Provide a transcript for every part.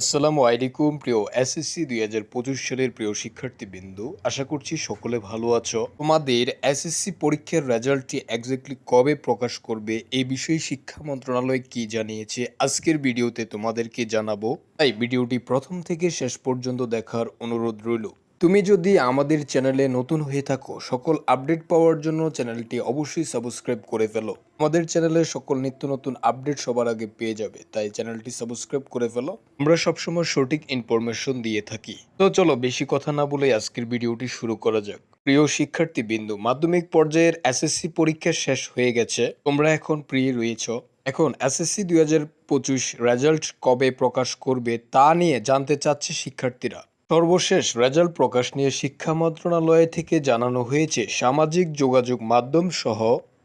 আসসালামু আলাইকুম প্রিয় এসএসসি ২০২৫ সালের প্রিয় শিক্ষার্থীবৃন্দু, আশা করছি সকলে ভালো আছো। তোমাদের এসএসসি পরীক্ষার রেজাল্টটি এক্স্যাক্টলি কবে প্রকাশ করবে এই বিষয়ে শিক্ষা মন্ত্রণালয় কি জানিয়েছে আজকের ভিডিওতে তোমাদেরকে জানাবো। তাই ভিডিওটি প্রথম থেকে শেষ পর্যন্ত দেখার অনুরোধ রইল। তুমি যদি আমাদের চ্যানেলে নতুন হয়ে থাকো, সকল আপডেট পাওয়ার জন্য চ্যানেলটি অবশ্যই সাবস্ক্রাইব করে ফেলো। আমাদের চ্যানেলে সকল নিত্য নতুন আপডেট সবার আগে পেয়ে যাবে, তাই চ্যানেলটি সাবস্ক্রাইব করে ফেলো। আমরা সবসময় সঠিক ইনফরমেশন দিয়ে থাকি। তো চলো বেশি কথা না বলে আজকের ভিডিওটি শুরু করা যাক। প্রিয় শিক্ষার্থী বিন্দু, মাধ্যমিক পর্যায়ের এসএসসি পরীক্ষা শেষ হয়ে গেছে, তোমরা এখন ফ্রি রয়েছো। এখন এসএসসি ২০২৫ রেজাল্ট কবে প্রকাশ করবে তা নিয়ে জানতে চাচ্ছে শিক্ষার্থীরা। সর্বশেষ রেজাল্ট প্রকাশ নিয়ে শিক্ষা মন্ত্রণালয় থেকে জানানো হয়েছে, সামাজিক যোগাযোগ মাধ্যম সহ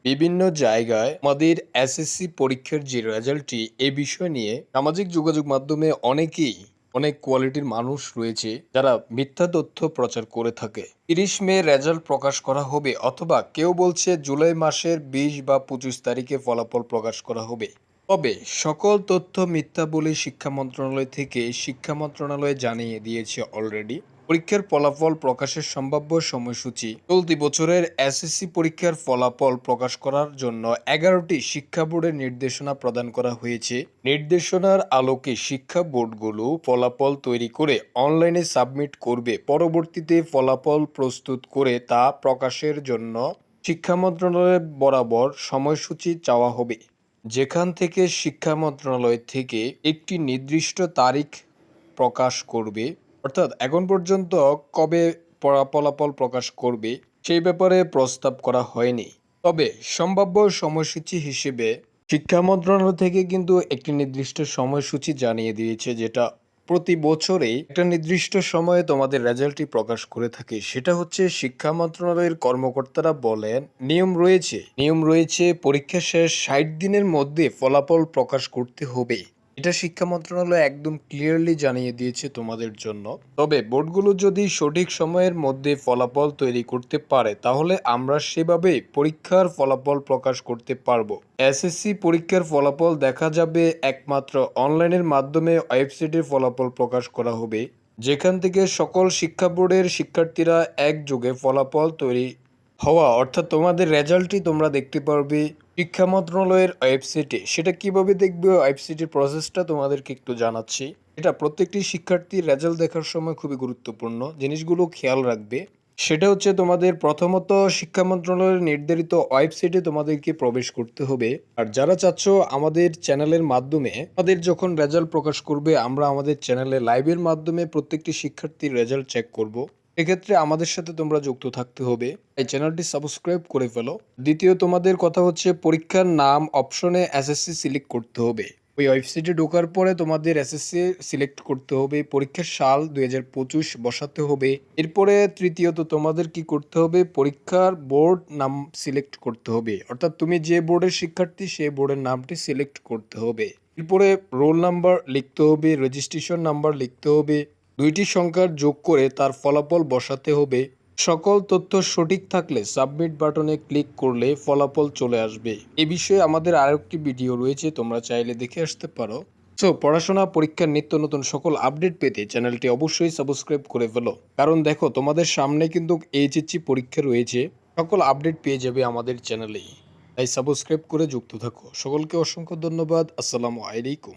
বিভিন্ন জায়গায় আমাদের এসএসসি পরীক্ষার যে রেজাল্টটি এ বিষয় নিয়ে সামাজিক যোগাযোগ মাধ্যমে অনেক কোয়ালিটির মানুষ রয়েছে যারা মিথ্যা তথ্য প্রচার করে থাকে। ৩০ মে রেজাল্ট প্রকাশ করা হবে, অথবা কেউ বলছে জুলাই মাসের ২০ বা ২৫ তারিখে ফলাফল প্রকাশ করা হবে। তবে সকল তথ্য মিথ্যা বলে শিক্ষা মন্ত্রণালয় জানিয়ে দিয়েছে অলরেডি। পরীক্ষার ফলাফল প্রকাশের সম্ভাব্য সময়সূচি চলতি বছরের এসএসসি পরীক্ষার ফলাফল প্রকাশ করার জন্য ১১টি শিক্ষা বোর্ডের নির্দেশনা প্রদান করা হয়েছে। নির্দেশনার আলোকে শিক্ষা বোর্ডগুলো ফলাফল তৈরি করে অনলাইনে সাবমিট করবে। পরবর্তীতে ফলাফল প্রস্তুত করে তা প্রকাশের জন্য শিক্ষা মন্ত্রণালয় বরাবর সময়সূচি চাওয়া হবে, যেখান থেকে শিক্ষা মন্ত্রণালয় থেকে একটি নির্দিষ্ট তারিখ প্রকাশ করবে। অর্থাৎ এখন পর্যন্ত কবে ফলাফল প্রকাশ করবে সেই ব্যাপারে প্রস্তাব করা হয়নি। তবে সম্ভাব্য সময়সূচি হিসেবে শিক্ষা মন্ত্রণালয় থেকে কিন্তু একটি নির্দিষ্ট সময়সূচি জানিয়ে দিয়েছে, যেটা প্রতি বছরেই একটা নির্দিষ্ট সময়ে তোমাদের রেজাল্টটি প্রকাশ করে থাকে। সেটা হচ্ছে শিক্ষা মন্ত্রণালয়ের কর্মকর্তারা বলেন নিয়ম রয়েছে পরীক্ষা শেষ ৬০ দিনের মধ্যে ফলাফল প্রকাশ করতে হবে। এটা শিক্ষা মন্ত্রণালয় একদম ক্লিয়ারলি জানিয়ে দিয়েছে তোমাদের জন্য। তবে বোর্ডগুলো যদি সঠিক সময়ের মধ্যে ফলাফল তৈরি করতে পারে তাহলে আমরা সেভাবেই পরীক্ষার ফলাফল প্রকাশ করতে পারবো। এসএসসি পরীক্ষার ফলাফল দেখা যাবে একমাত্র অনলাইনের মাধ্যমে, ওয়েবসাইটে ফলাফল প্রকাশ করা হবে, যেখান থেকে সকল শিক্ষা বোর্ডের শিক্ষার্থীরা একযোগে ফলাফল তৈরি হওয়া অর্থাৎ তোমাদের রেজাল্টটি তোমরা দেখতে পারবে শিক্ষা মন্ত্রণালয়ের ওয়েবসাইটে। সেটা কিভাবে দেখবে, ওয়েবসাইটের প্রসেসটা তোমাদেরকে একটু জানাচ্ছি। এটা প্রত্যেকটি শিক্ষার্থীর রেজাল্ট দেখার সময় খুবই গুরুত্বপূর্ণ জিনিসগুলো খেয়াল রাখবে। সেটা হচ্ছে তোমাদের প্রথমত শিক্ষা মন্ত্রণালয়ের নির্ধারিত ওয়েবসাইটে তোমাদেরকে প্রবেশ করতে হবে। আর যারা চাচ্ছ আমাদের চ্যানেলের মাধ্যমে আমাদের যখন রেজাল্ট প্রকাশ করবে আমরা আমাদের চ্যানেলে লাইভের মাধ্যমে প্রত্যেকটি শিক্ষার্থীর রেজাল্ট চেক করব, এক্ষেত্রে আমাদের সাথে তোমরা যুক্ত থাকতে হবে। এই চ্যানেলটি সাবস্ক্রাইব করে ফেলো। দ্বিতীয় তোমাদের কথা হচ্ছে পরীক্ষার নাম অপশনে এসএসসি সিলেক্ট করতে হবে। ওই ওয়েবসাইটে ঢোকার পরে তোমাদের এসএসসি সিলেক্ট করতে হবে, পরীক্ষার সাল ২০২৫ বসাতে হবে। এরপরে তৃতীয়ত তোমাদের কি করতে হবে, পরীক্ষার বোর্ড নাম সিলেক্ট করতে হবে, অর্থাৎ তুমি যে বোর্ডের শিক্ষার্থী সেই বোর্ডের নামটি সিলেক্ট করতে হবে। এরপরে রোল নাম্বার লিখতে হবে, রেজিস্ট্রেশন নাম্বার লিখতে হবে, দুইটি সংখ্যার যোগ করে তার ফলাফল বসাতে হবে। সকল তথ্য সঠিক থাকলে সাবমিট বাটনে ক্লিক করলে ফলাফল চলে আসবে। এ বিষয়ে আমাদের আরেকটি ভিডিও রয়েছে, তোমরা চাইলে দেখে আসতে পারো। সো পড়াশোনা পরীক্ষার নিত্য নতুন সকল আপডেট পেতে চ্যানেলটি অবশ্যই সাবস্ক্রাইব করে ফেলো। কারণ দেখো তোমাদের সামনে কিন্তু এইচএসসি পরীক্ষা রয়েছে, সকল আপডেট পেয়ে যাবে আমাদের চ্যানেলেই। তাই সাবস্ক্রাইব করে যুক্ত থাকো। সকলকে অসংখ্য ধন্যবাদ। আসসালামু আলাইকুম।